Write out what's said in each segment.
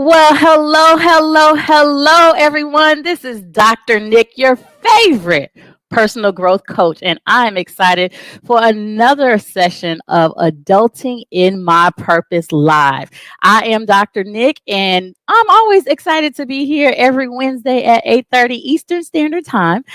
Well, hello, everyone. This is Dr. Nick, your favorite personal growth coach, and I'm excited for another session of Adulting in My Purpose Live. I am Dr. Nick, and I'm always excited to be here every Wednesday at 8:30 Eastern Standard Time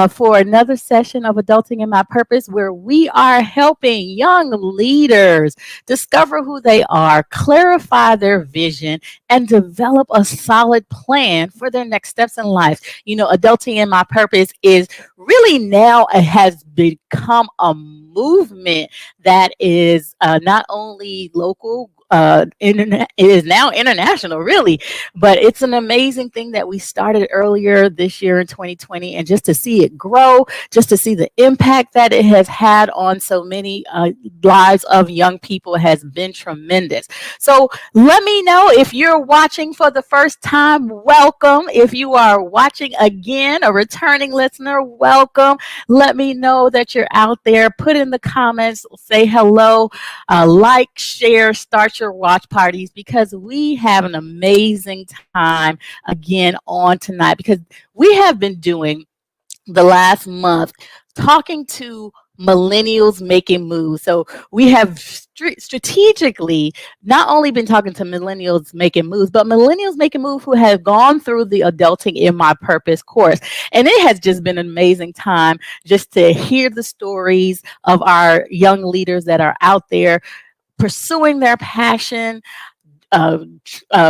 for another session of Adulting in My Purpose, where we are helping young leaders discover who they are, clarify their vision, and develop a solid plan for their next steps in life. Adulting in My Purpose is really now it has become a movement that is not only local. It is now international, really, but it's an amazing thing that we started earlier this year in 2020, and just to see it grow, just to see the impact that it has had on so many lives of young people has been tremendous. So let me know if you're watching for the first time. Welcome. If you are watching again, a returning listener, welcome. Let me know that you're out there. Put in the comments, say hello, like, share, start your watch parties, because we have an amazing time again on tonight, because we have been doing the last month talking to millennials making moves. So we have strategically not only been talking to millennials making moves, but millennials making moves who have gone through the Adulting in My Purpose course. And it has just been an amazing time just to hear the stories of our young leaders that are out there pursuing their passion, uh,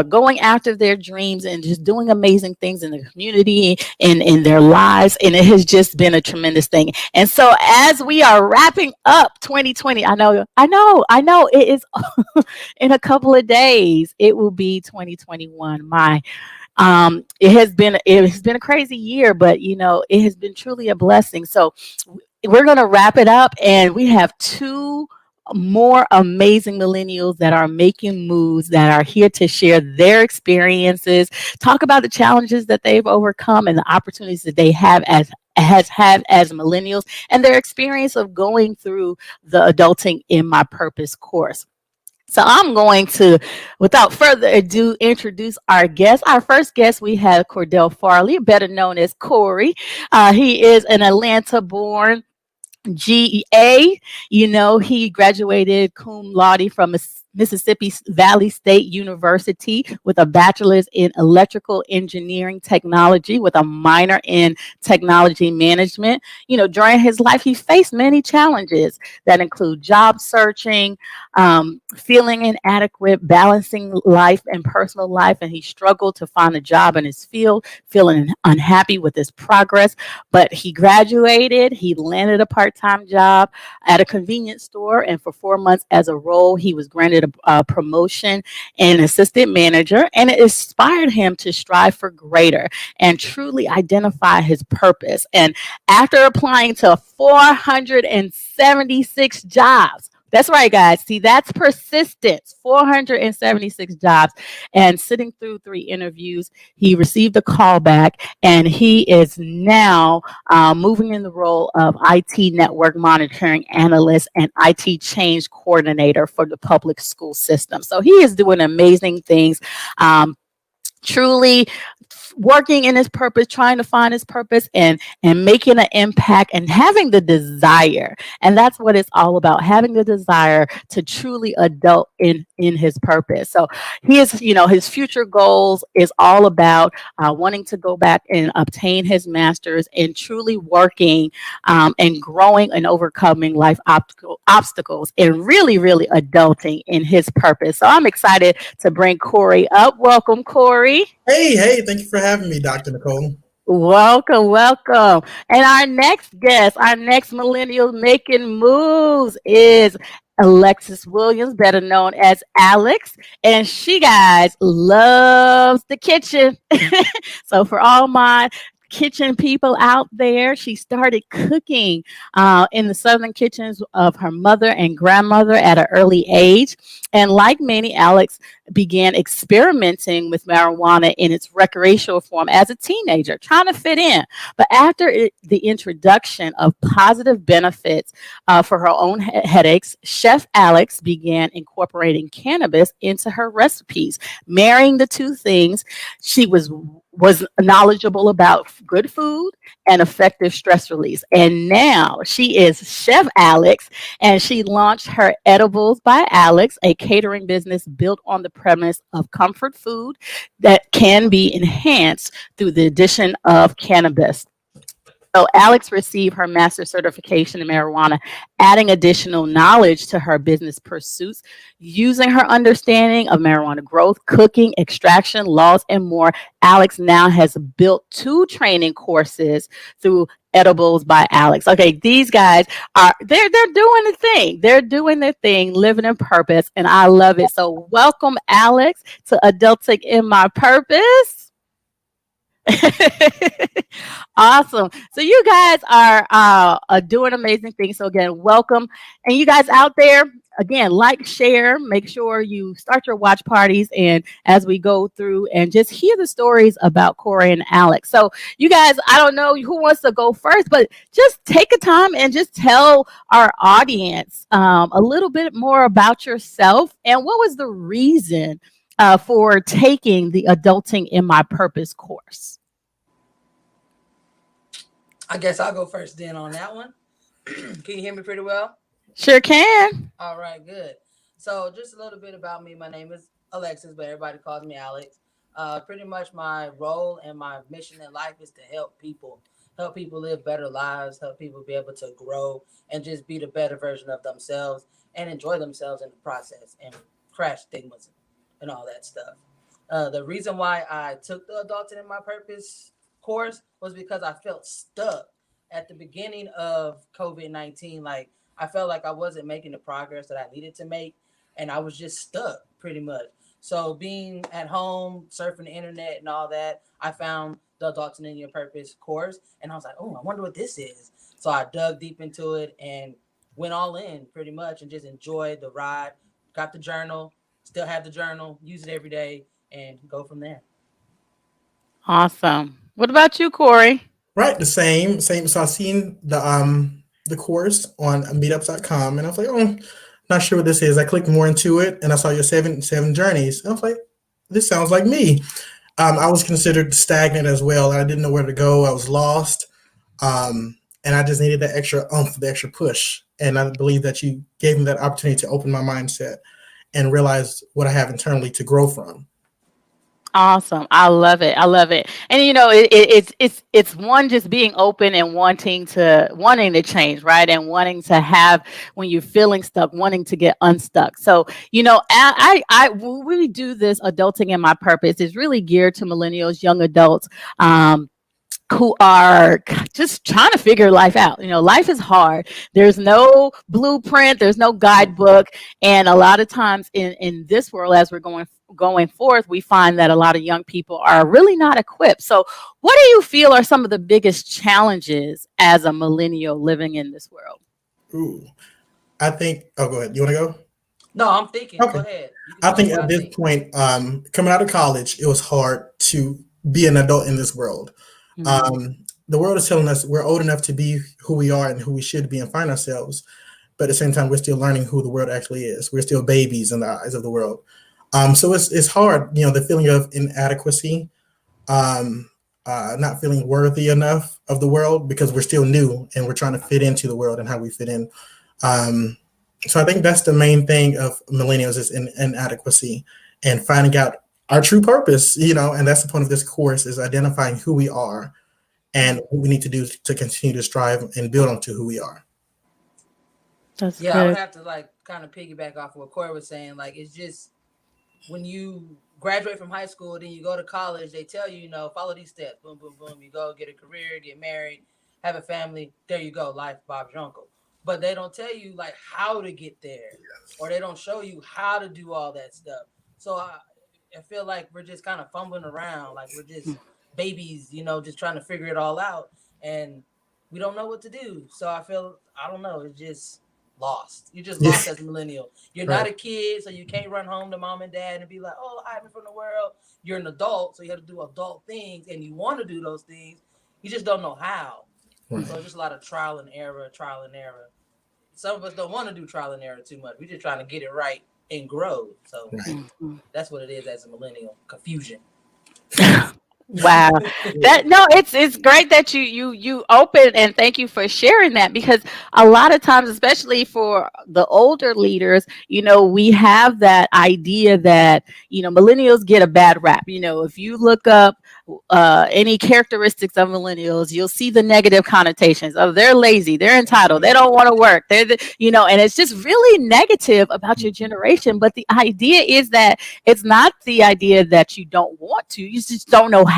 going after their dreams, and just doing amazing things in the community and in their lives. And it has just been a tremendous thing. And so as we are wrapping up 2020, I know it is in a couple of days, it will be 2021. It has been a crazy year, but it has been truly a blessing. So we're going to wrap it up, and we have two more amazing millennials that are making moves, that are here to share their experiences, talk about the challenges that they've overcome and the opportunities that they have as millennials, and their experience of going through the Adulting in My Purpose course. So I'm going to, without further ado, introduce our guest. Our first guest, we have Cordell Farley, better known as Corey. He is an Atlanta-born GEA. He graduated cum laude from Mississippi Valley State University with a bachelor's in electrical engineering technology with a minor in technology management. During his life, he faced many challenges that include job searching, feeling inadequate, balancing life and personal life, and he struggled to find a job in his field, feeling unhappy with his progress. But he graduated, he landed a part-time job at a convenience store, and for 4 months as a role, he was granted a promotion and assistant manager, and it inspired him to strive for greater and truly identify his purpose. And after applying to 476 jobs, that's right, guys. See, that's persistence. 476 jobs. And sitting through 3 interviews, he received a call back, and he is now moving in the role of IT network monitoring analyst and IT change coordinator for the public school system. So he is doing amazing things. Truly working in his purpose, trying to find his purpose, and making an impact, and having the desire. And that's what it's all about, having the desire to truly adult in his purpose. So he is, his future goals is all about wanting to go back and obtain his master's, and truly working and growing and overcoming life obstacles, and really, really adulting in his purpose. So I'm excited to bring Corey up. Welcome, Corey. Hey, thank you for having me, Dr. Nicole. Welcome. And our next guest, our next millennial making moves is Alexis Williams, better known as Alex. And she, guys, loves the kitchen. So for all my kitchen people out there, she started cooking in the southern kitchens of her mother and grandmother at an early age. And like many, Alex began experimenting with marijuana in its recreational form as a teenager, trying to fit in. But after the introduction of positive benefits for her own headaches, Chef Alex began incorporating cannabis into her recipes, marrying the two things. She was knowledgeable about good food and effective stress release. And now she is Chef Alex, and she launched her Edibles by Alex, a catering business built on the premise of comfort food that can be enhanced through the addition of cannabis. So Alex received her master's certification in marijuana, adding additional knowledge to her business pursuits. Using her understanding of marijuana growth, cooking, extraction, laws, and more, Alex now has built two training courses through Edibles by Alex. Okay, these guys are they're doing the thing. They're doing their thing, living in purpose, and I love it. So welcome, Alex, to Adulting in My Purpose. Awesome. So you guys are doing amazing things. So again, welcome. And you guys out there, again, like, share, make sure you start your watch parties. And as we go through and just hear the stories about Corey and Alex. So you guys, I don't know who wants to go first, but just take a time and just tell our audience a little bit more about yourself and what was the reason for taking the Adulting in My Purpose course. I guess I'll go first then on that one. Can you hear me pretty well? Sure can. All right, good. So just a little bit about me. My name is Alecyes, but everybody calls me Alex. Pretty much my role and my mission in life is to help people live better lives, help people be able to grow and just be the better version of themselves and enjoy themselves in the process and crash stigmas and all that stuff. The reason why I took the Adulting in My Purpose course was because I felt stuck at the beginning of COVID-19. Like I felt like I wasn't making the progress that I needed to make, and I was just stuck pretty much. So being at home, surfing the internet and all that, I found the Adulting in Your Purpose course, and I was like, oh, I wonder what this is. So I dug deep into it and went all in pretty much, and just enjoyed the ride. Got the journal, still have the journal, use it every day, and go from there. Awesome. What about you, Corey? Right, the same. So I seen the course on meetups.com and I was like, oh, not sure what this is. I clicked more into it and I saw your seven journeys. And I was like, this sounds like me. I was considered stagnant as well. I didn't know where to go. I was lost. And I just needed that extra the extra push. And I believe that you gave me that opportunity to open my mindset and realize what I have internally to grow from. Awesome. I love it. I love it. And it's one just being open and wanting to change, right? And wanting to have when you're feeling stuck, wanting to get unstuck. So when we do this Adulting in My Purpose is really geared to millennials, young adults. Who are just trying to figure life out. Life is hard. There's no blueprint, there's no guidebook. And a lot of times in this world, as we're going forth, we find that a lot of young people are really not equipped. So what do you feel are some of the biggest challenges as a millennial living in this world? Ooh, I think, oh, go ahead. You want to go? No, I'm thinking. Go Okay. ahead. You can I tell me think what at I this think. point, coming out of college, it was hard to be an adult in this world. Mhm. The world is telling us we're old enough to be who we are and who we should be and find ourselves. But at the same time, we're still learning who the world actually is. We're still babies in the eyes of the world. So it's hard, the feeling of inadequacy, um, not feeling worthy enough of the world because we're still new and we're trying to fit into the world and how we fit in. Um, so I think that's the main thing of millennials is inadequacy and finding out our true purpose, and that's the point of this course is identifying who we are and what we need to do to continue to strive and build onto who we are. That's Yeah, I would good. have to like kind of piggyback off of what Corey was saying. Like it's just when you graduate from high school, then you go to college, they tell you, follow these steps. Boom, boom, boom. You go get a career, get married, have a family. There you go. Life, Bob's your uncle. But they don't tell you like how to get there, or they don't show you how to do all that stuff. So I feel like we're just kind of fumbling around, like we're just babies, just trying to figure it all out, and we don't know what to do. So I don't know. It's just lost. You're just Yeah. lost as a millennial. You're not Right. a kid, so you can't run home to mom and dad and be like, "Oh, hide me from the world." You're an adult, so you have to do adult things, and you want to do those things. You just don't know how. Right. So it's just a lot of trial and error, trial and error. Some of us don't want to do trial and error too much. We're just trying to get it right and grow. So Right. that's what it is as a millennial. Confusion. Wow. That no, it's great that you open, and thank you for sharing that, because a lot of times, especially for the older leaders, we have that idea that, millennials get a bad rap. If you look up any characteristics of millennials, you'll see the negative connotations of they're lazy, they're entitled, they don't want to work, and it's just really negative about your generation. But the idea is that it's not the idea that you don't want to, you just don't know how.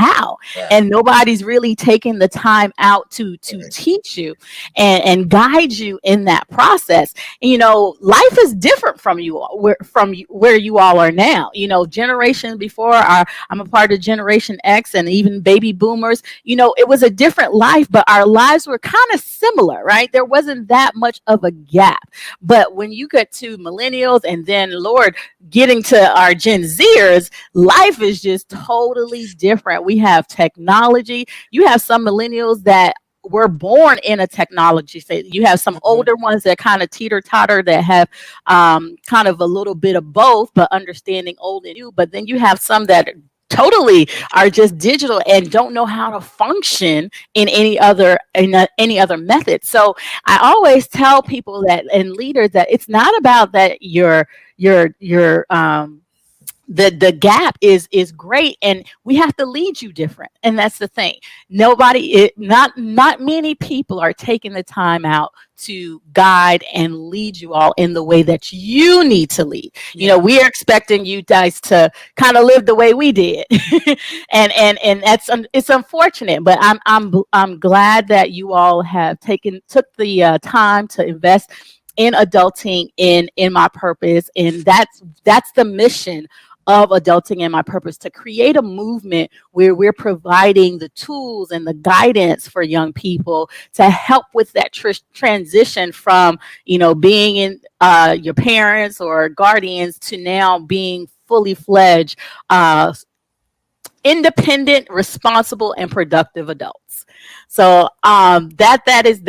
Yeah. And nobody's really taking the time out to teach you and guide you in that process. Life is different from you all, where you all are now. Generations before, I'm a part of Generation X and even baby boomers. It was a different life, but our lives were kind of similar, right? There wasn't that much of a gap. But when you get to millennials and then, Lord, getting to our Gen Zers, life is just totally different. We have technology. You have some millennials that were born in a technology state. You have some older ones that kind of teeter totter, that have kind of a little bit of both, but understanding old and new. But then you have some that totally are just digital and don't know how to function in any other method. So I always tell people that, and leaders, that it's not about that you're the gap is great, and we have to lead you different, and that's the thing. Not many people are taking the time out to guide and lead you all in the way that you need to lead. We are expecting you guys to kind of live the way we did. and that's it's unfortunate, but I'm glad that you all have took the time to invest in adulting in my purpose. And that's the mission of adulting in my purpose, to create a movement where we're providing the tools and the guidance for young people to help with that transition from being in your parents or guardians to now being fully fledged independent, responsible, and productive adults. So that is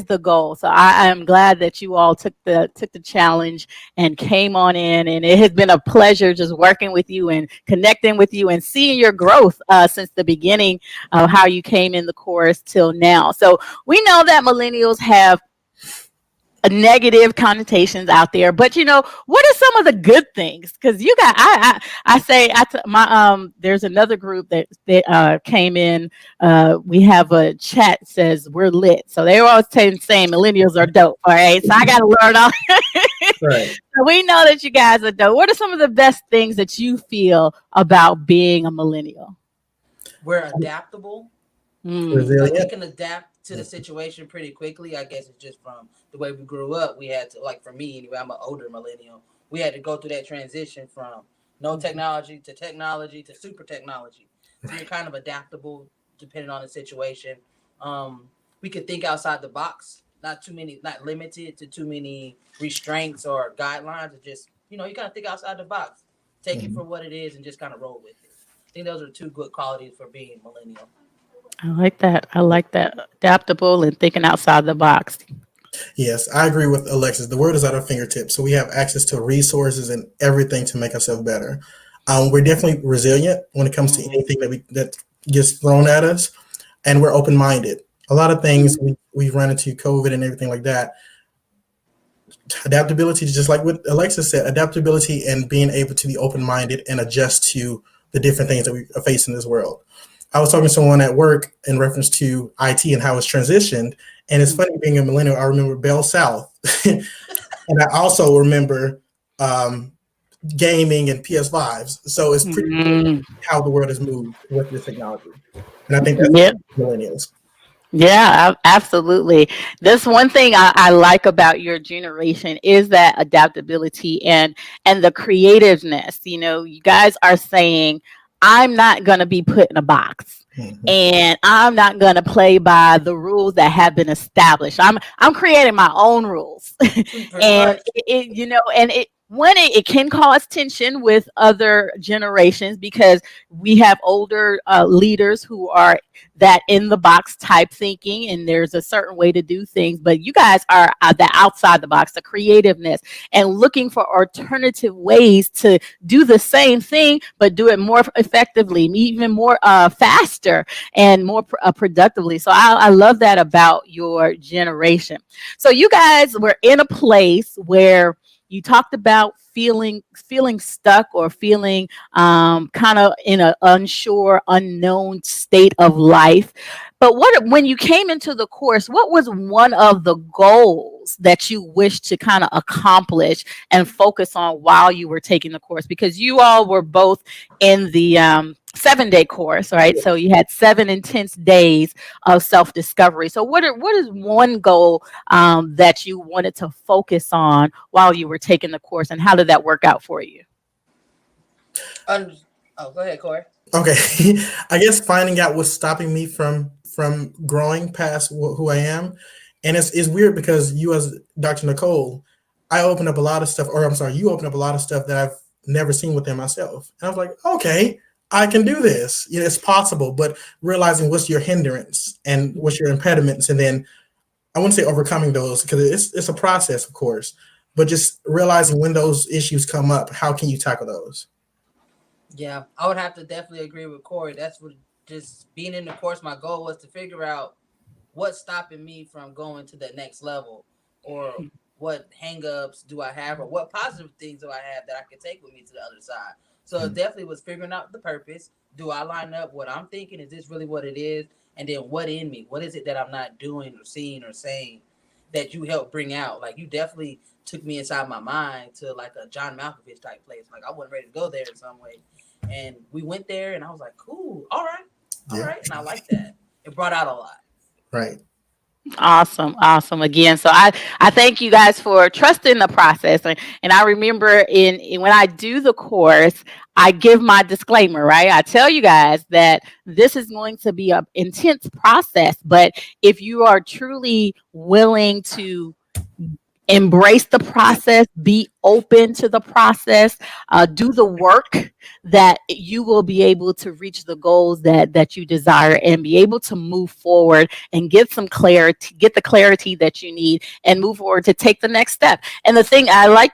the goal. So I am glad that you all took the challenge and came on in, and it has been a pleasure just working with you and connecting with you and seeing your growth since the beginning of how you came in the course till now. So we know that millennials have negative connotations out there, but what are some of the good things? Because you got there's another group that came in. We have a chat says we're lit, so they were always saying millennials are dope. All right, so I got to learn all. Right. So we know that you guys are dope. What are some of the best things that you feel about being a millennial? We're adaptable. Like we Resilient. can adapt to the situation pretty quickly. I guess it's just from the way we grew up. We had to, like for me anyway, I'm an older millennial. We had to go through that transition from no technology to super technology. So you're kind of adaptable depending on the situation. We could think outside the box, not limited to too many restraints or guidelines. It's just, you kind of think outside the box, take it for what it is and just kind of roll with it. I think those are two good qualities for being millennial. I like that. Adaptable and thinking outside the box. Yes, I agree with Alexis. The world is at our fingertips, so we have access to resources and everything to make ourselves better. We're definitely resilient when it comes to anything that gets thrown at us, and we're open-minded. A lot of things we run into COVID and everything like that. Adaptability, just like what Alexis said, adaptability and being able to be open-minded and adjust to the different things that we face in this world. I was talking to someone at work in reference to IT and how it's transitioned. And it's funny being a millennial. I remember Bell South. And I also remember gaming and PS5s. So it's pretty cool how the world has moved with this technology. And I think that's millennials. Yeah, absolutely. This one thing I like about your generation is that adaptability and the creativeness. You guys are saying, I'm not going to be put in a box. and I'm not going to play by the rules that have been established. I'm creating my own rules. Pretty And much. it can cause tension with other generations because we have older leaders who are that in the box type thinking, and there's a certain way to do things, but you guys are the outside the box, the creativeness, and looking for alternative ways to do the same thing but do it more effectively, even more faster and more productively. So I love that about your generation. So you guys were in a place where you talked about feeling stuck or feeling kind of in an unsure, unknown state of life. But when you came into the course, what was one of the goals that you wished to kind of accomplish and focus on while you were taking the course? Because you all were both in the 7-day course, right? So you had 7 intense days of self-discovery. So what is one goal that you wanted to focus on while you were taking the course, and how did that work out for you? Go ahead, Corey. Okay, I guess finding out what's stopping me from growing past who I am, and it's weird because you as Dr. Nicole, I opened up a lot of stuff, or I'm sorry, you opened up a lot of stuff that I've never seen within myself, and I was like, okay, I can do this. It's possible, but realizing what's your hindrance and what's your impediments, and then I wouldn't say overcoming those because it's a process, of course, but just realizing when those issues come up, how can you tackle those? Yeah, I would have to definitely agree with Corey. That's what just being in the course. My goal was to figure out what's stopping me from going to the next level, or what hangups do I have, or what positive things do I have that I can take with me to the other side. So it definitely was figuring out the purpose. Do I line up what I'm thinking? Is this really what it is? And then what in me? What is it that I'm not doing or seeing or saying that you help bring out? Like, you definitely took me inside my mind to like a John Malkovich type place. Like, I wasn't ready to go there in some way. And we went there and I was like, cool, all right. Yeah, And I like that. It brought out a lot. right. Awesome again. So I thank you guys for trusting the process. And I remember in when I do the course, I give my disclaimer, right? I tell you guys that this is going to be an intense process, but if you are truly willing to embrace the process, be open to the process, do the work, that you will be able to reach the goals that you desire and be able to move forward and get some clarity, get the clarity that you need, and move forward to take the next step. And the thing I like,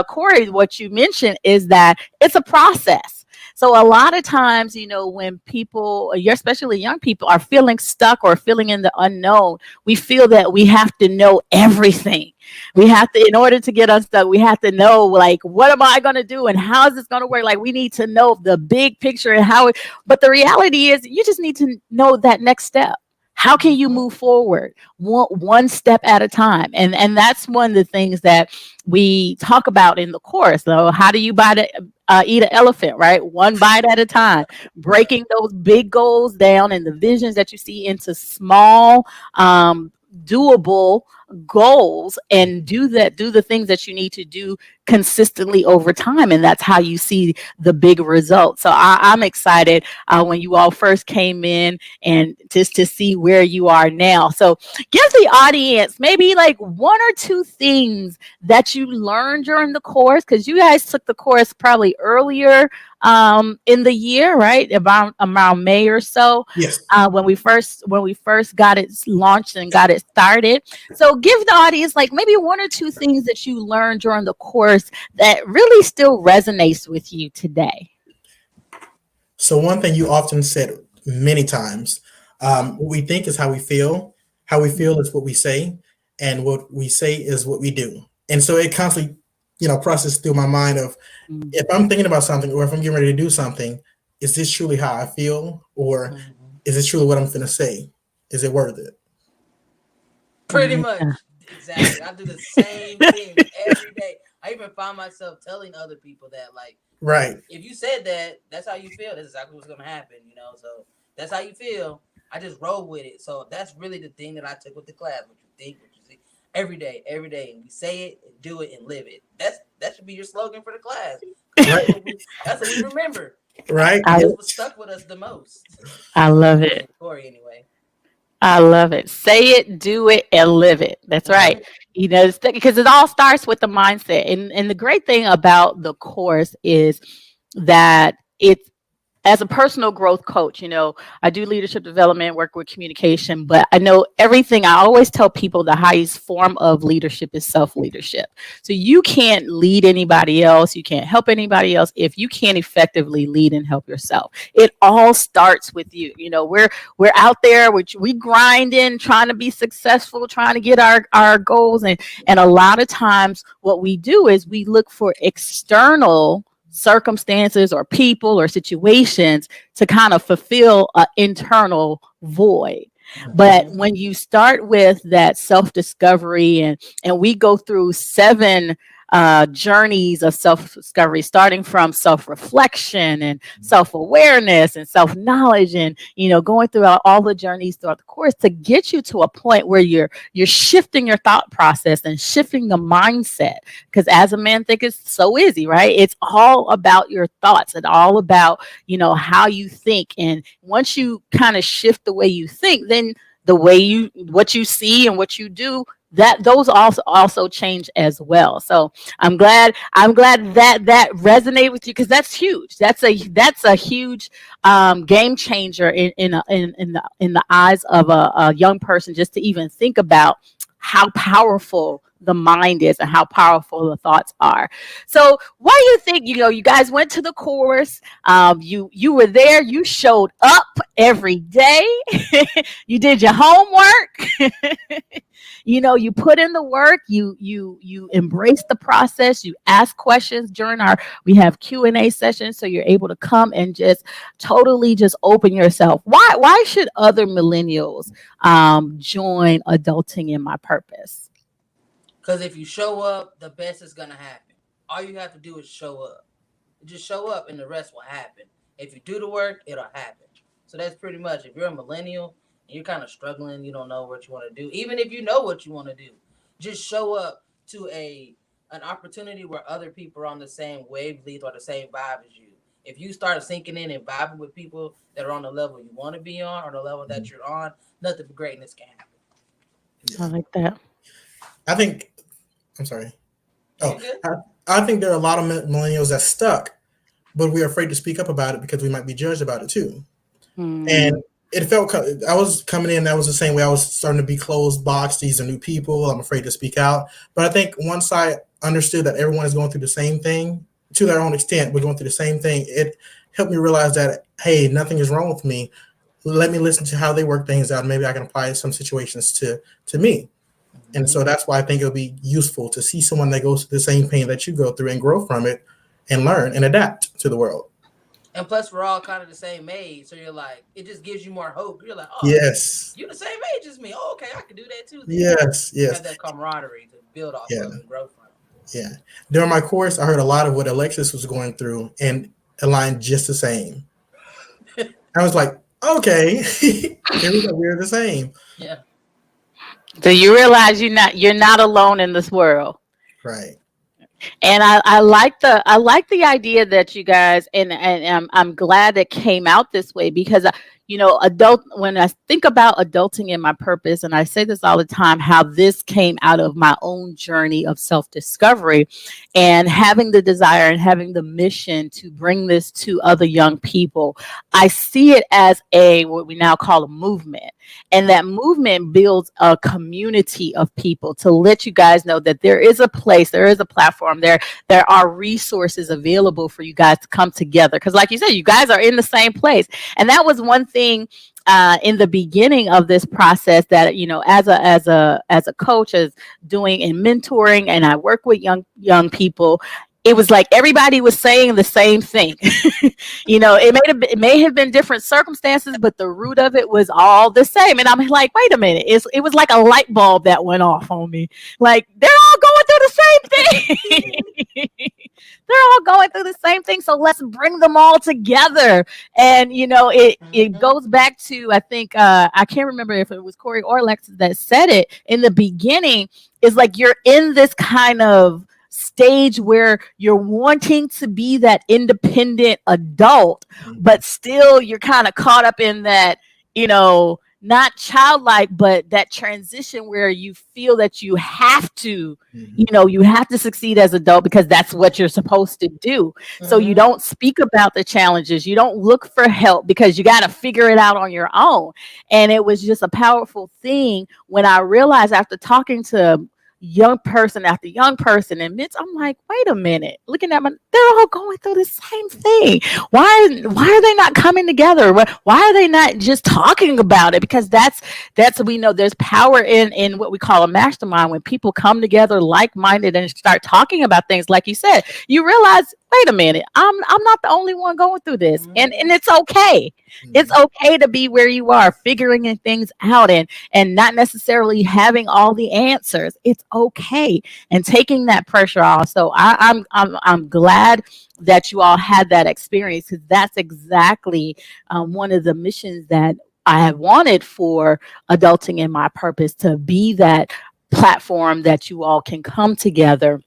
Corey, what you mentioned is that it's a process. So a lot of times, when people, especially young people, are feeling stuck or feeling in the unknown, we feel that we have to know everything. We have to, in order to get unstuck, we have to know, like, what am I going to do and how is this going to work? Like, we need to know the big picture and how it, but the reality is you just need to know that next step. How can you move forward one step at a time? And that's one of the things that we talk about in the course. So how do you eat an elephant, right? One bite at a time, breaking those big goals down and the visions that you see into small, doable goals, and do the things that you need to do consistently over time, and that's how you see the big results. So I'm excited when you all first came in, and just to see where you are now. So give the audience maybe like 1 or 2 things that you learned during the course, because you guys took the course probably earlier in the year, right? Around May or so. Yes. When we first got it launched and got it started. So give the audience like maybe 1 or 2 things that you learned during the course that really still resonates with you today. So one thing you often said many times, what we think is how we feel. How we feel is what we say, and what we say is what we do. And so it constantly, processes through my mind of, if I'm thinking about something or if I'm getting ready to do something, is this truly how I feel, or is this truly what I'm going to say? Is it worth it? Pretty much. Exactly. I do the same thing every day. I even find myself telling other people that, like, right, if you said that, that's how you feel. That's exactly what's going to happen, So that's how you feel. I just roll with it. So that's really the thing that I took with the class. What you think, what you see, every day. And we say it, and do it, and live it. That should be your slogan for the class. right. That's what we remember. Right? I, That's what stuck with us the most. I love it. And Corey, anyway. I love it. Say it, do it, and live it. That's right. Right. Because it all starts with the mindset. And the great thing about the course is that it's as a personal growth coach, I do leadership development, work with communication, but I know everything. I always tell people the highest form of leadership is self leadership. So you can't lead anybody else. You can't help anybody else if you can't effectively lead and help yourself. It all starts with you. We're out there, which we grind in, trying to be successful, trying to get our goals. And a lot of times what we do is we look for external circumstances or people or situations to kind of fulfill an internal void. But when you start with that self-discovery, and we go through 7 journeys of self-discovery, starting from self-reflection and self-awareness and self-knowledge, and going through all the journeys throughout the course to get you to a point where you're shifting your thought process and shifting the mindset. Because as a man think it's so easy, right? It's all about your thoughts and all about how you think. And once you kind of shift the way you think, then what you see and what you do, that those also change as well. So I'm glad that resonate with you, because that's huge. That's a huge game changer in the eyes of a young person, just to even think about how powerful the mind is and how powerful the thoughts are. So what do you think? You guys went to the course. You were there. You showed up every day. You did your homework. You put in the work. You embrace the process. You ask questions during we have Q&A sessions, so you're able to come and just totally just open yourself. Why should other millennials join Adulting in My Purpose? Because if you show up, the best is gonna happen. All you have to do is show up. Just show up, and the rest will happen. If you do the work, it'll happen. So that's pretty much. If you're a millennial and you're kind of struggling, you don't know what you want to do. Even if you know what you want to do, just show up to an opportunity where other people are on the same wavelength or the same vibe as you. If you start sinking in and vibing with people that are on the level you want to be on or the level that you're on, nothing but greatness can happen. I like that. I think. I'm sorry. I think there are a lot of millennials that's stuck, but we're afraid to speak up about it because we might be judged about it too. And it felt, I was coming in, that was the same way. I was starting to be closed box. These are new people. I'm afraid to speak out. But I think once I understood that everyone is going through the same thing to their own extent, we're going through the same thing. It helped me realize that, hey, nothing is wrong with me. Let me listen to how they work things out. Maybe I can apply some situations to me. And so that's why I think it'll be useful to see someone that goes through the same pain that you go through and grow from it and learn and adapt to the world. And plus, we're all kind of the same age. So you're like, it just gives you more hope. You're like, oh, yes, you're the same age as me. Oh, okay, I can do that too. Then. Yes. You have that camaraderie to build off of and grow from. Yeah. During my course, I heard a lot of what Alecyes was going through and aligned just the same. I was like, okay, here we go. We're the same. Yeah. So you realize you're not alone in this world. Right. And I like the idea that you guys, and I'm glad it came out this way, because when I think about adulting in my purpose, and I say this all the time, how this came out of my own journey of self-discovery and having the desire and having the mission to bring this to other young people. I see it as what we now call a movement. And that movement builds a community of people to let you guys know that there is a place, there is a platform, there are resources available for you guys to come together. Because like you said, you guys are in the same place. And that was one thing in the beginning of this process that, as a coach, as doing and mentoring, and I work with young people. It was like everybody was saying the same thing. It may have been different circumstances, but the root of it was all the same. And I'm like, wait a minute. It was like a light bulb that went off on me. Like, they're all going through the same thing. They're all going through the same thing. So let's bring them all together. And, it goes back to, I think, I can't remember if it was Corey or Alex that said it in the beginning, is like you're in this kind of stage where you're wanting to be that independent adult, but still you're kind of caught up in that, not childlike, but that transition where you feel that you have to, you have to succeed as adult because that's what you're supposed to do. So you don't speak about the challenges. You don't look for help because you got to figure it out on your own. And it was just a powerful thing when I realized after talking to young person after young person and midst, I'm like, wait a minute, looking at they're all going through the same thing. Why are they not coming together? Why are they not just talking about it? Because that's we know there's power in what we call a mastermind. When people come together like-minded and start talking about things, like you said, you realize, wait a minute, I'm not the only one going through this. And it's okay. It's okay to be where you are, figuring things out and not necessarily having all the answers. It's okay. And taking that pressure off. So I'm glad that you all had that experience, because that's exactly one of the missions that I have wanted for Adulting in My Purpose, to be that platform that you all can come together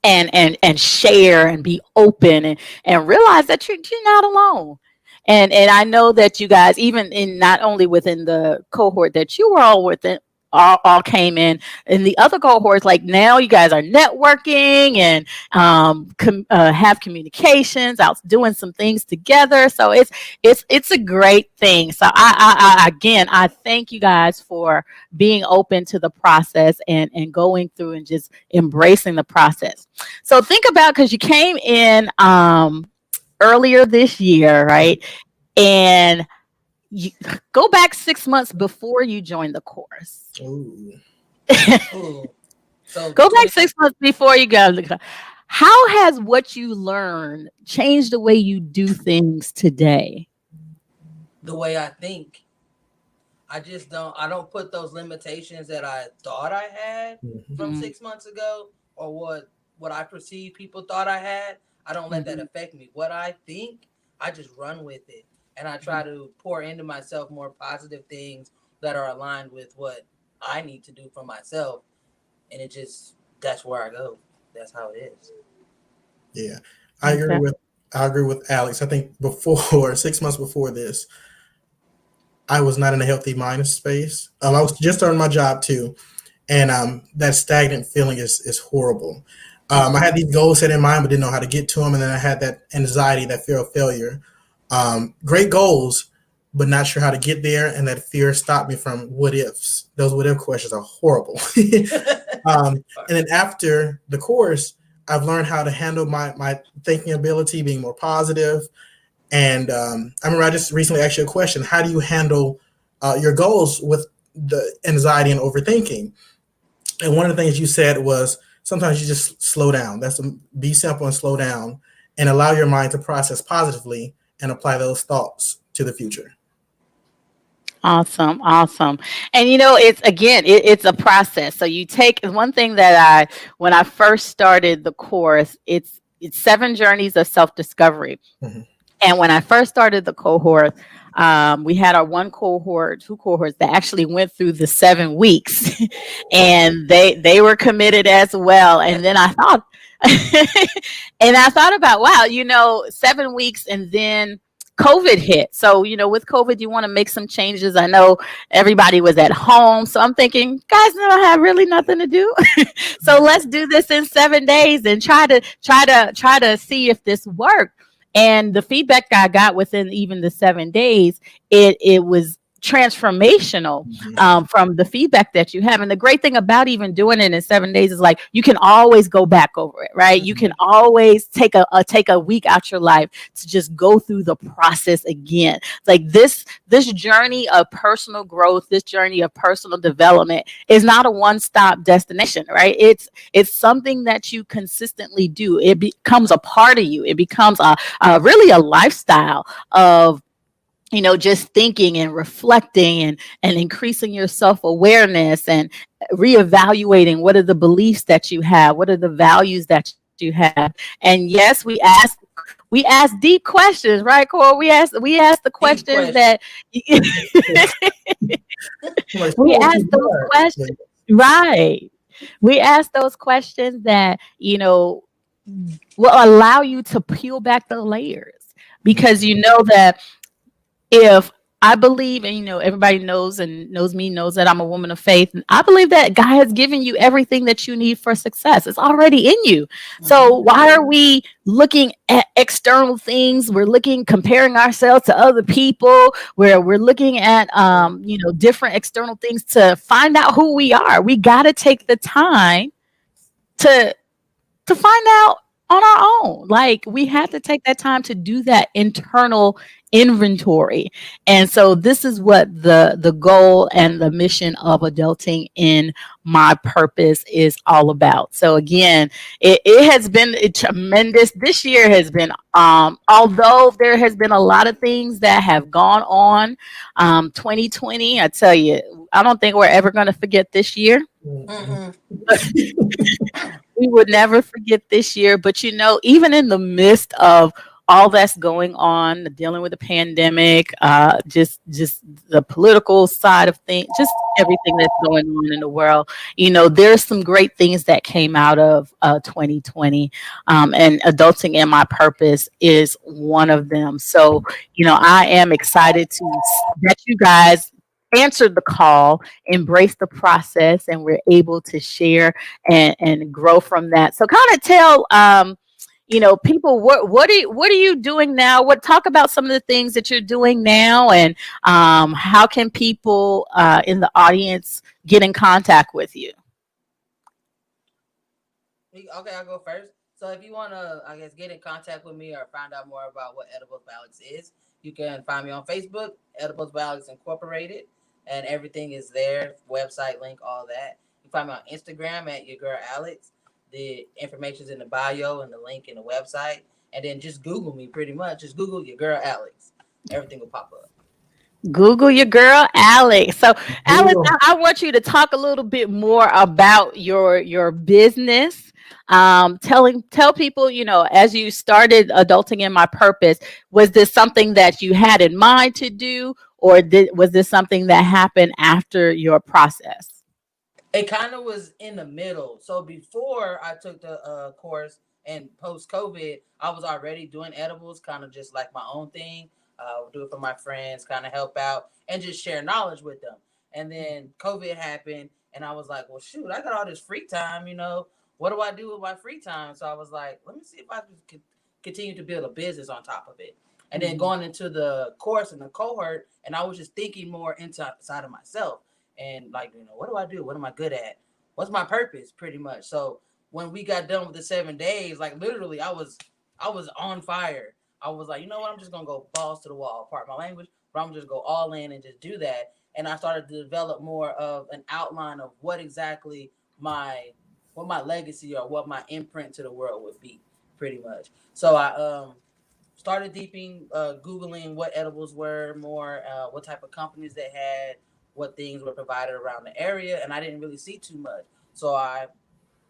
and share and be open and realize that you're not alone. And I know that you guys, even in not only within the cohort that you were all within, all came in the other cohorts, like now you guys are networking and have communications out doing some things together. So it's a great thing. So I thank you guys for being open to the process and going through and just embracing the process. So think about, because you came in earlier this year, right? And you go back 6 months before you joined the course. Ooh. So go back 6 months before you go. How has what you learned changed the way you do things today? The way I think. I don't put those limitations that I thought I had from 6 months ago, or what I perceive people thought I had. I don't let that affect me. What I think, I just run with it. And I try to pour into myself more positive things that are aligned with what I need to do for myself. And that's where I go. That's how it is. Yeah. I agree with Alex. I think before 6 months before this, I was not in a healthy mind space. I was just starting my job too. And that stagnant feeling is horrible. I had these goals set in mind, but didn't know how to get to them. And then I had that anxiety, that fear of failure. Great goals, but not sure how to get there. And that fear stopped me from what ifs. Those what if questions are horrible. And then after the course, I've learned how to handle my thinking ability, being more positive. And I remember I just recently asked you a question: how do you handle your goals with the anxiety and overthinking? And one of the things you said was sometimes you just slow down. Be simple and slow down and allow your mind to process positively and apply those thoughts to the future. Awesome. And it's a process. So you take one thing that when I first started the course, it's 7 journeys of self-discovery. And when I first started the cohort, we had our 2 cohorts that actually went through the 7 weeks, and they were committed as well. And then I thought, about, wow, 7 weeks, and then COVID hit. So, with COVID, you want to make some changes. I know everybody was at home. So I'm thinking, guys don't have really nothing to do. So let's do this in 7 days and try to see if this worked. And the feedback I got within even the 7 days, it was transformational from the feedback that you have. And the great thing about even doing it in 7 days is, like, you can always go back over it, right? You can always take a week out your life to just go through the process again. Like this journey of personal growth, this journey of personal development is not a one-stop destination, right? It's something that you consistently do. It becomes a part of you. It becomes really a lifestyle of just thinking and reflecting and increasing your self-awareness and reevaluating what are the beliefs that you have, what are the values that you have. And yes, we ask deep questions, right, Cole? We ask the questions that we ask those questions, right? We ask those questions that, will allow you to peel back the layers, because you know that if I believe, and everybody knows and knows me, knows that I'm a woman of faith. And I believe that God has given you everything that you need for success. It's already in you. So why are we looking at external things? We're comparing ourselves to other people, where we're looking at, different external things to find out who we are. We got to take the time to find out on our own. Like, we have to take that time to do that internal inventory. And so this is what the goal and the mission of Adulting in My Purpose is all about. So again, it has been a tremendous, this year has been, although there has been a lot of things that have gone on, 2020, I tell you, I don't think we're ever going to forget this year. We would never forget this year. But even in the midst of all that's going on, dealing with the pandemic, just the political side of things, just everything that's going on in the world, there's some great things that came out of 2020, and Adulting in My Purpose is one of them. So, I am excited that you guys answered the call, embraced the process, and we're able to share and grow from that. So kind of tell people what are you doing now? Talk about some of the things that you're doing now, and how can people in the audience get in contact with you? Okay, I'll go first. So if you want to, I guess, get in contact with me or find out more about what Edibles by Alex is, you can find me on Facebook, Edibles by Alex Incorporated, and everything is there, website link, all that. You can find me on Instagram at your girl Alex. The information's in the bio and the link in the website. And then just Google me, pretty much. Just Google your girl Alex. Everything will pop up. Google your girl Alex. So Alex, I want you to talk a little bit more about your business. Tell people, as you started Adulting in My Purpose, was this something that you had in mind to do, or was this something that happened after your process? It kind of was in the middle. So before I took the course and post-COVID, I was already doing edibles, kind of just like my own thing. Do it for my friends, kind of help out and just share knowledge with them. And then COVID happened, and I was like, well, shoot, I got all this free time, what do I do with my free time? So I was like, let me see if I can continue to build a business on top of it. And then going into the course and the cohort, and I was just thinking more inside of myself. And like, what do I do? What am I good at? What's my purpose? Pretty much. So when we got done with the 7 days, like literally I was on fire. I was like, you know what? I'm just going to go balls to the wall, pardon my language, but I'm just go all in and just do that. And I started to develop more of an outline of what exactly my legacy or what my imprint to the world would be, pretty much. So I started Googling what edibles were more, what type of companies they had, what things were provided around the area, and I didn't really see too much. So I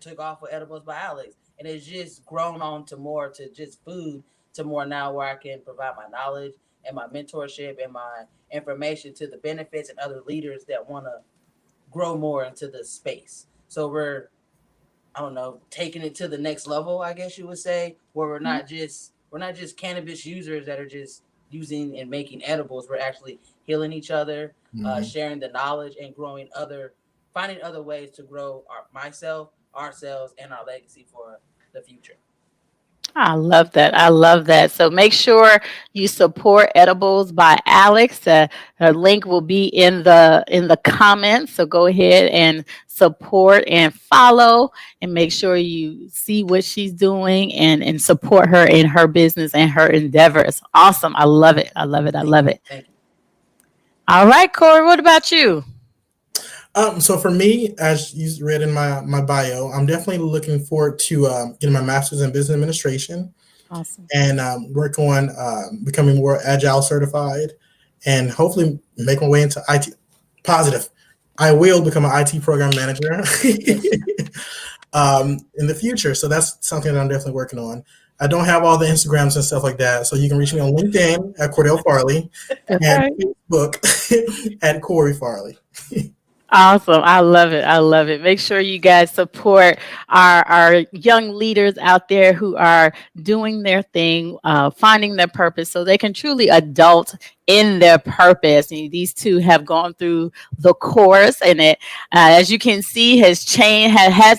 took off with Edibles by Alex, and it's just grown on to more to just food, to more now where I can provide my knowledge and my mentorship and my information to the benefits and other leaders that want to grow more into the space. So we're, taking it to the next level, I guess you would say, where we're not just cannabis users that are just using and making edibles. We're actually healing each other, sharing the knowledge, and finding other ways to grow myself, ourselves, and our legacy for the future. I love that. I love that. So make sure you support Edibles by Alex. Her link will be in the comments. So go ahead and support and follow, and make sure you see what she's doing and support her in her business and her endeavors. Awesome. I love it. I love it. I love it. Thank you. All right, Corey, what about you? So for me, as you read in my bio, I'm definitely looking forward to getting my master's in business administration. Awesome. And work on becoming more agile certified, and hopefully make my way into IT. Positive. I will become an IT program manager in the future. So that's something that I'm definitely working on. I don't have all the Instagrams and stuff like that. So you can reach me on LinkedIn at Cordell Farley and Facebook at Corey Farley. Awesome. I love it. I love it. Make sure you guys support our young leaders out there who are doing their thing, finding their purpose so they can truly adult in their purpose. And these two have gone through the course, and it, as you can see, has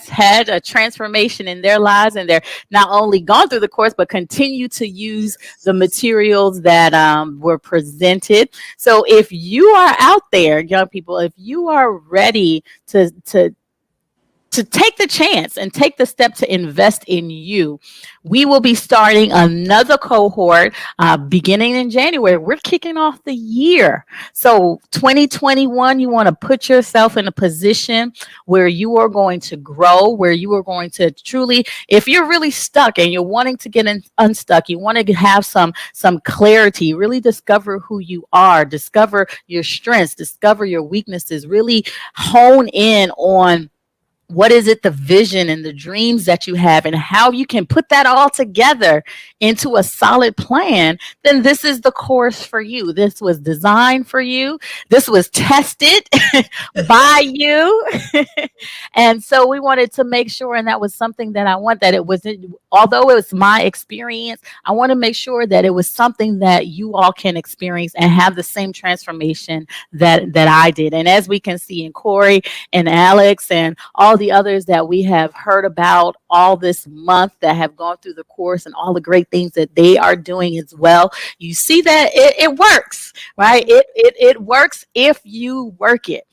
had a transformation in their lives, and they're not only gone through the course but continue to use the materials that were presented. So if you are out there, young people, if you are ready to take the chance and take the step to invest in you, we will be starting another cohort beginning in January. We're kicking off the year. So 2021, you want to put yourself in a position where you are going to grow, where you are going to truly, if you're really stuck and you're wanting to get unstuck, you want to have some clarity, really discover who you are, discover your strengths, discover your weaknesses, really hone in on what is it, the vision and the dreams that you have, and how you can put that all together into a solid plan, then this is the course for you. This was designed for you. This was tested by you. And so we wanted to make sure, and that was something that I want, that it wasn't, although it was my experience, I want to make sure that it was something that you all can experience and have the same transformation that I did. And as we can see in Corey and Alex and all the others that we have heard about all this month that have gone through the course and all the great things that they are doing as well, you see that it works, right? It works if you work it.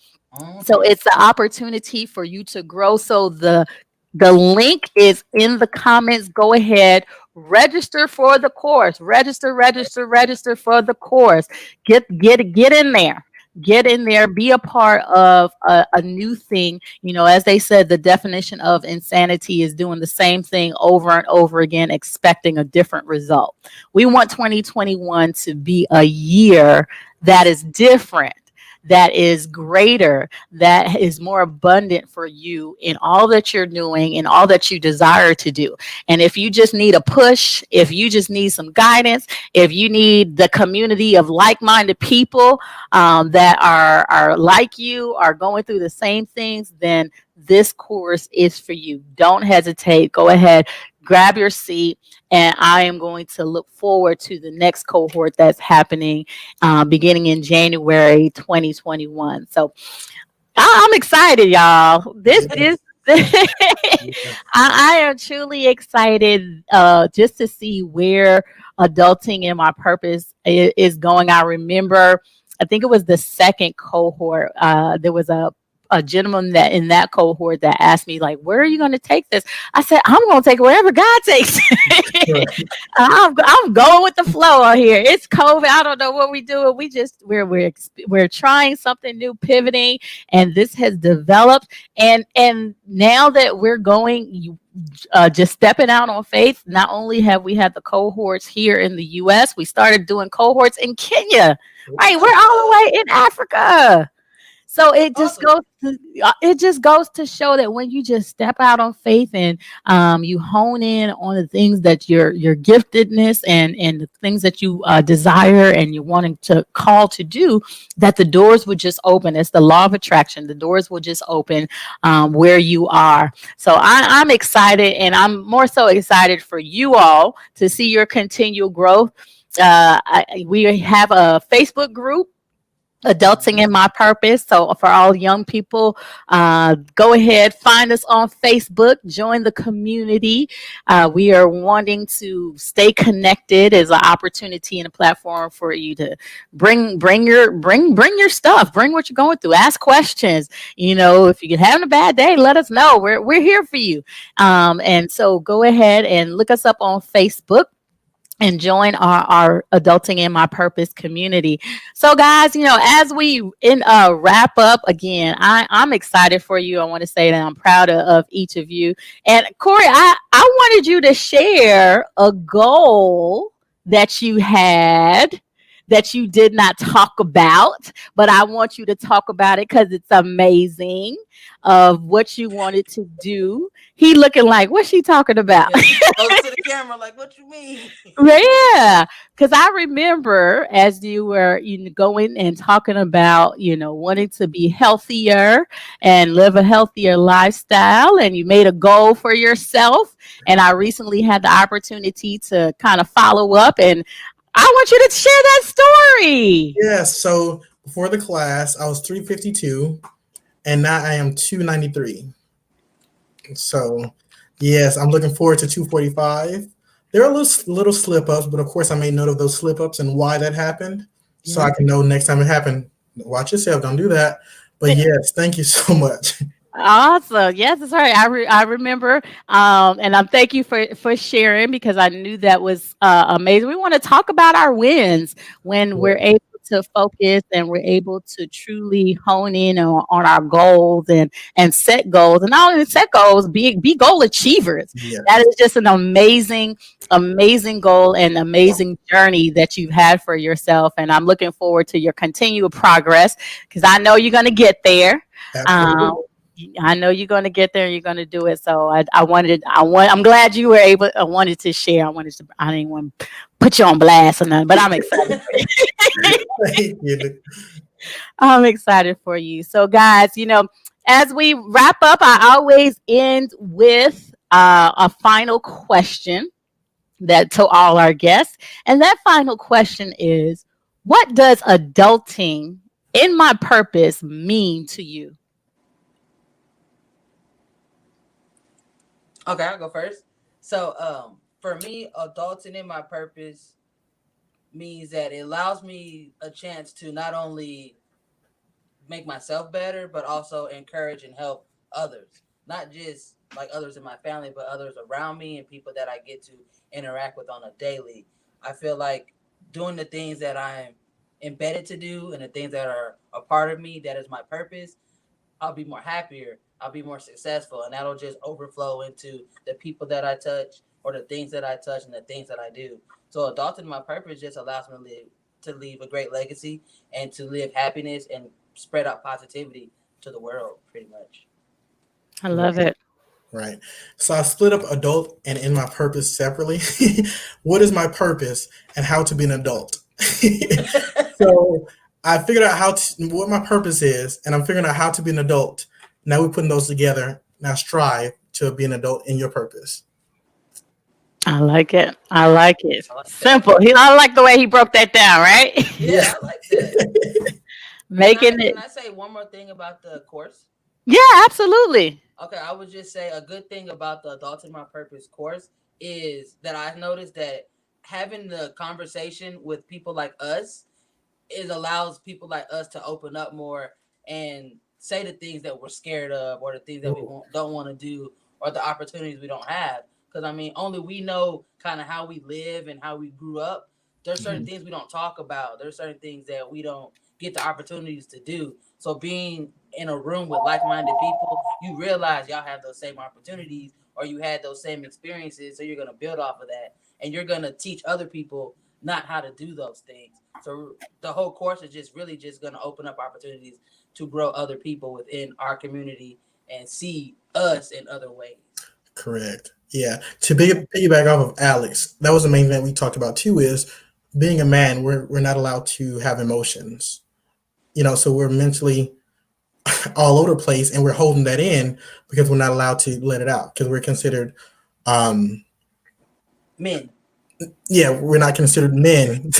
So it's an opportunity for you to grow. So the link is in the comments. Go ahead, register for the course. Register for the course. Get in there. Get in there, be a part of a new thing. You know, as they said, the definition of insanity is doing the same thing over and over again, expecting a different result. We want 2021 to be a year that is different, that is greater, that is more abundant for you in all that you're doing and all that you desire to do. And if you just need a push, if you just need some guidance, if you need the community of like-minded people that are like you, are going through the same things, then this course is for you. Don't hesitate. Go ahead, grab your seat, and I am going to look forward to the next cohort that's happening beginning in January 2021. So I'm excited, y'all. This is I am truly excited just to see where adulting in my purpose is going. I remember, I think it was the second cohort. There was a gentleman that in that cohort that asked me, like, where are you going to take this? I said, I'm going to take it wherever God takes. I'm going with the flow on here. It's COVID. I don't know what we're doing. We're trying something new, pivoting, and this has developed. And now that we're going, just stepping out on faith, not only have we had the cohorts here in the U.S., we started doing cohorts in Kenya. Right, we're all the way in Africa. So it just goes to show that when you just step out on faith and you hone in on the things that your giftedness and the things that you desire and you're wanting to call to do, that the doors would just open. It's the law of attraction. The doors will just open where you are. So I'm excited, and I'm more so excited for you all to see your continual growth. We have a Facebook group, Adulting in My Purpose. So for all young people, go ahead, find us on Facebook, join the community. We are wanting to stay connected as an opportunity and a platform for you to bring your stuff, bring what you're going through, ask questions. You know, if you're having a bad day, let us know. We're here for you. And so go ahead and look us up on Facebook and join our Adulting in My Purpose community. So guys, you know, as we wrap up again, I'm excited for you. I want to say that I'm proud of each of you. And Corey, I wanted you to share a goal that you had that you did not talk about, but I want you to talk about it because it's amazing of what you wanted to do. He looking like, what's she talking about? Yeah, he goes to the camera like, "What you mean?" Yeah, because I remember as you were going and talking about, wanting to be healthier and live a healthier lifestyle, and you made a goal for yourself. And I recently had the opportunity to kind of follow up, and I want you to share that story. Yes. So before the class, I was 352, and now I am 293. So, yes, I'm looking forward to 245. There are little slip ups, but of course, I made note of those slip ups and why that happened, so I Yeah. can know next time it happened. Watch yourself, don't do that. But yes, thank you so much. Awesome. Yes, that's right. I remember, and I'm thank you for sharing because I knew that was amazing. We want to talk about our wins when we're able to focus and we're able to truly hone in on our goals and set goals, and not only set goals, be goal achievers. That Yes, is just an amazing goal and amazing journey that you've had for yourself. And I'm looking forward to your continued progress because I know you're going to get there. Um, absolutely. I know you're going to get there and you're going to do it. So I'm glad you were able, I wanted to share. I didn't want to put you on blast or nothing, but I'm excited. Thank you. I'm excited for you. So guys, as we wrap up, I always end with a final question that to all our guests. And that final question is, what does adulting in my purpose mean to you? Okay, I'll go first. So, for me, adulting in my purpose means that it allows me a chance to not only make myself better, but also encourage and help others. Not just like others in my family, but others around me and people that I get to interact with on a daily. I feel like doing the things that I'm embedded to do and the things that are a part of me, that is my purpose, I'll be more happier, I'll be more successful, and that'll just overflow into the people that I touch or the things that I touch and the things that I do. So adulting my purpose just allows me to leave a great legacy and to live happiness and spread out positivity to the world, pretty much. I love it. Right. So I split up adult and in my purpose separately. What is my purpose and how to be an adult? So I figured out what my purpose is, and I'm figuring out how to be an adult. Now we're putting those together. Now strive to be an adult in your purpose. I like it. I like it. I like that. Simple. I like the way he broke that down, right? Yeah. Yeah, I like that. Can I Making can it. I say one more thing about the course? Yeah, absolutely. Okay, I would just say a good thing about the Adulting My Purpose course is that I've noticed that having the conversation with people like us, it allows people like us to open up more and say the things that we're scared of or the things that Ooh, don't want to do or the opportunities we don't have. Because I mean, only we know kind of how we live and how we grew up. There's certain mhm. things we don't talk about. There's certain things that we don't get the opportunities to do. So being in a room with like-minded people, you realize y'all have those same opportunities or you had those same experiences. So you're gonna build off of that, and you're gonna teach other people not how to do those things. So the whole course is just really just going to open up opportunities to grow other people within our community and see us in other ways. Correct. Yeah. To piggyback off of Alex, that was the main thing we talked about too. Is being a man, we're not allowed to have emotions. So we're mentally all over the place, and we're holding that in because we're not allowed to let it out because we're considered um Men. yeah, we're not considered men.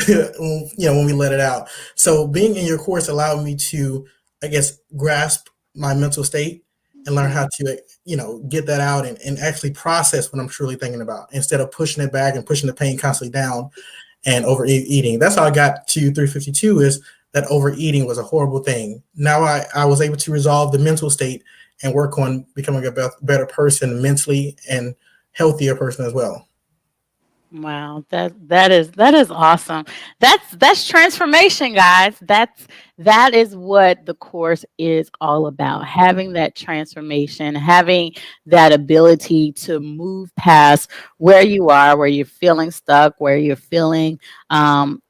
When we let it out. So being in your course allowed me to, I guess, grasp my mental state and learn how Mm-hmm. to, get that out and actually process what I'm truly thinking about instead of pushing it back and pushing the pain constantly down and overeating. That's how I got to 352 is that overeating was a horrible thing. Now I was able to resolve the mental state and work on becoming a better person mentally and healthier person as well. Wow, that is awesome. That's transformation, guys. that is what the course is all about, having that transformation, having that ability to move past where you are, where you're feeling stuck, where you're feeling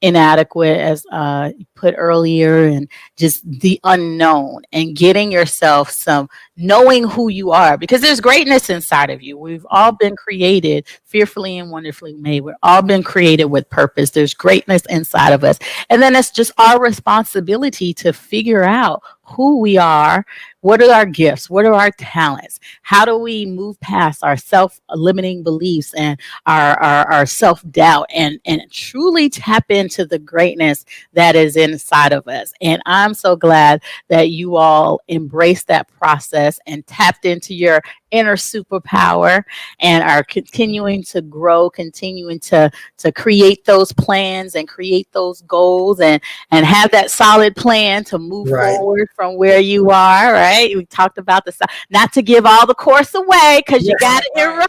inadequate, as you put earlier, and just the unknown, and getting yourself some knowing who you are, because there's greatness inside of you. We've all been created fearfully and wonderfully made. We've all been created with purpose. There's greatness inside of us. And then it's just our responsibility to figure out who we are, what are our gifts, what are our talents, how do we move past our self-limiting beliefs and our self-doubt, and truly tap into the greatness that is inside of us. And I'm so glad that you all embraced that process and tapped into your inner superpower and are continuing to grow, continuing to create those plans and create those goals, and have that solid plan to move Right. forward from where you are, right? We talked about not to give all the course away, because you got to Right.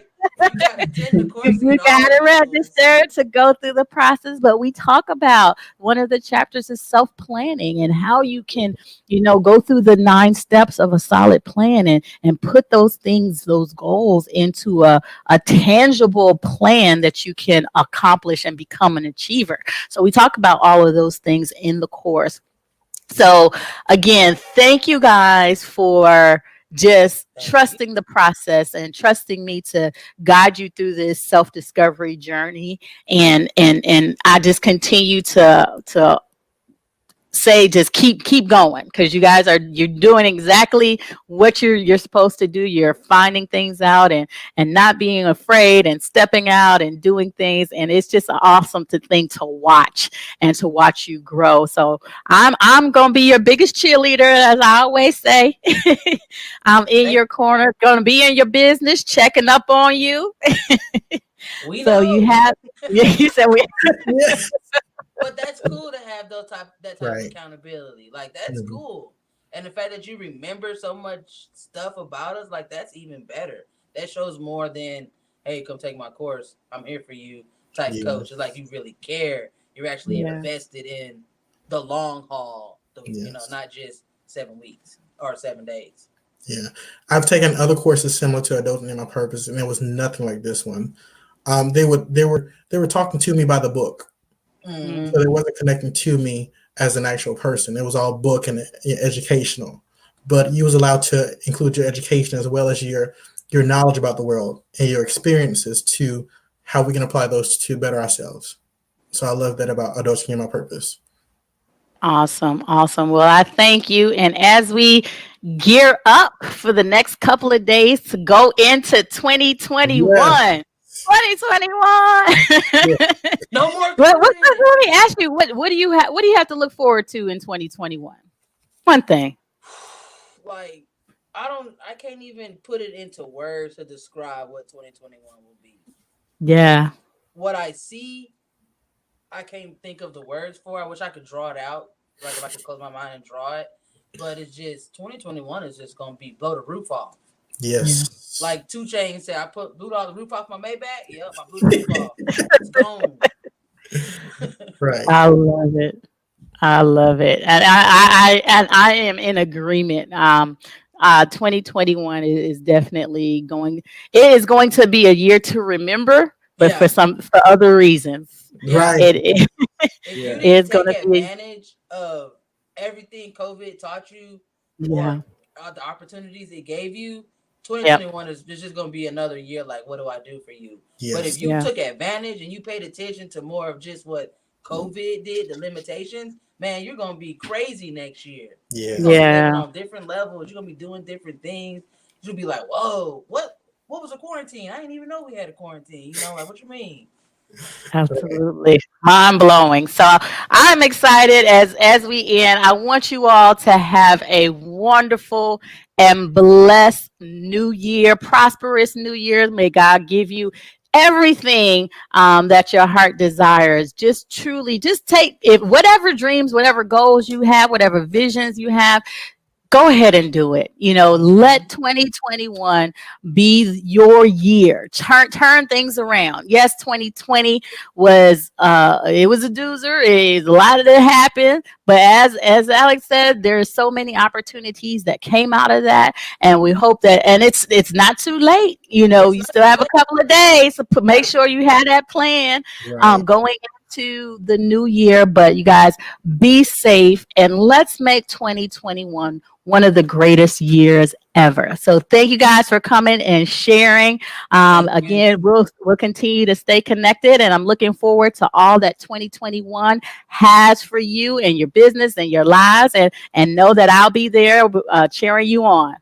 You got to attend the course to you get all got the to tools. register to go through the process. But we talk about one of the chapters is self-planning, and how you can, go through the 9 steps of a solid plan, and put those things, those goals into a tangible plan that you can accomplish and become an achiever. So we talk about all of those things in the course. So again, thank you guys for just Thank you. trusting the process and trusting me to guide you through this self-discovery journey. And I just continue to say, just keep going, because you're doing exactly what you're supposed to do. You're finding things out, and not being afraid, and stepping out and doing things, and it's just an awesome thing to watch, and to watch you grow. So I'm gonna be your biggest cheerleader, as I always say. I'm in your corner, gonna be in your business, checking up on you. We So know. you have, you said we. Yeah. But that's cool to have that type of Right. accountability. Like, that's Mhm. cool. And the fact that you remember so much stuff about us, like, that's even better. That shows more than, hey, come take my course, I'm here for you type Yeah. coach. It's like you really care. You're actually Yeah. invested in the long haul. Yes. Not just 7 weeks or 7 days. Yeah. I've taken other courses similar to Adulting in My Purpose, and it was nothing like this one. They were talking to me by the book. Mm. So they wasn't connecting to me as an actual person. It was all book and educational. But you was allowed to include your education as well as your knowledge about the world and your experiences to how we can apply those to better ourselves. So I love that about Adulting in My Purpose. Awesome. Awesome. Well, I thank you. And as we gear up for the next couple of days to go into 2021, Yes. 2021. Yeah. No more Let COVID. me ask you, what do you have? What do you have to look forward to in 2021? One thing. Like, I can't even put it into words to describe what 2021 will be. Yeah. What I see, I can't think of the words for. I wish I could draw it out. Like, if I could close my mind and draw it. But it's just 2021 is just gonna be blow the roof off. Yeah. Yes. Like 2 Chainz said, I blew all the roof off my Maybach. Yep, I blew the roof off. It's gone. Right. I love it. I love it, and I am in agreement. 2021 is definitely going. It is going to be a year to remember, but Yeah. for other reasons. Yeah. Right. It If Yeah. you is didn't going take to be. advantage of everything COVID taught you, Yeah. or the opportunities it gave you, Yep. 2021 is just going to be another year. Like, what do I do for you? But if Yes. you Yeah. took advantage and you paid attention to more of just what COVID did, the limitations, man, you're going to be crazy next year. You're going to be living Yeah. on different levels. You're going to be doing different things. You'll be like, whoa, what was a quarantine? I didn't even know we had a quarantine. Like, what you mean? Absolutely. Mind blowing. So I'm excited as we end. I want you all to have a wonderful and blessed new year, prosperous new year. May God give you everything that your heart desires. Just truly, just take it, whatever dreams, whatever goals you have, whatever visions you have. go ahead and do it. Let 2021 be your year. Turn things around. Yes, 2020 was it was a doozer. A lot of it happened, but as Alex said, there's so many opportunities that came out of that, and we hope that. And it's not too late. It's You not still too have a late. couple of days, so make Right. sure you have that plan Right. going into the new year. But you guys, be safe, and let's make 2021 one of the greatest years ever. So thank you guys for coming and sharing. Thank you. Again, we'll continue to stay connected, and I'm looking forward to all that 2021 has for you and your business and your lives, and know that I'll be there cheering you on.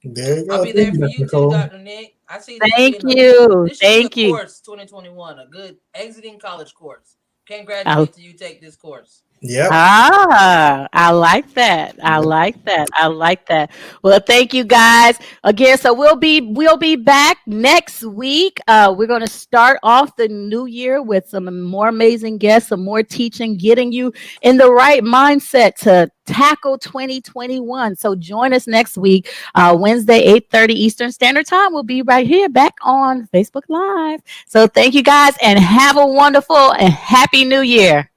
There you I'll go. be Thank there you, for Dr. you too, Nicole. Dr. Nick. I see this Thank being you. this should be a Thank you. course, 2021, a good exiting college course. Can't I graduate till you take this course. Yep. I like that. I Yep. like that. I like that. Well, thank you guys again. So we'll be back next week. We're going to start off the new year with some more amazing guests, some more teaching, getting you in the right mindset to tackle 2021. So join us next week, Wednesday, 8:30 Eastern Standard Time. We'll be right here back on Facebook Live. So thank you guys, and have a wonderful and happy new year.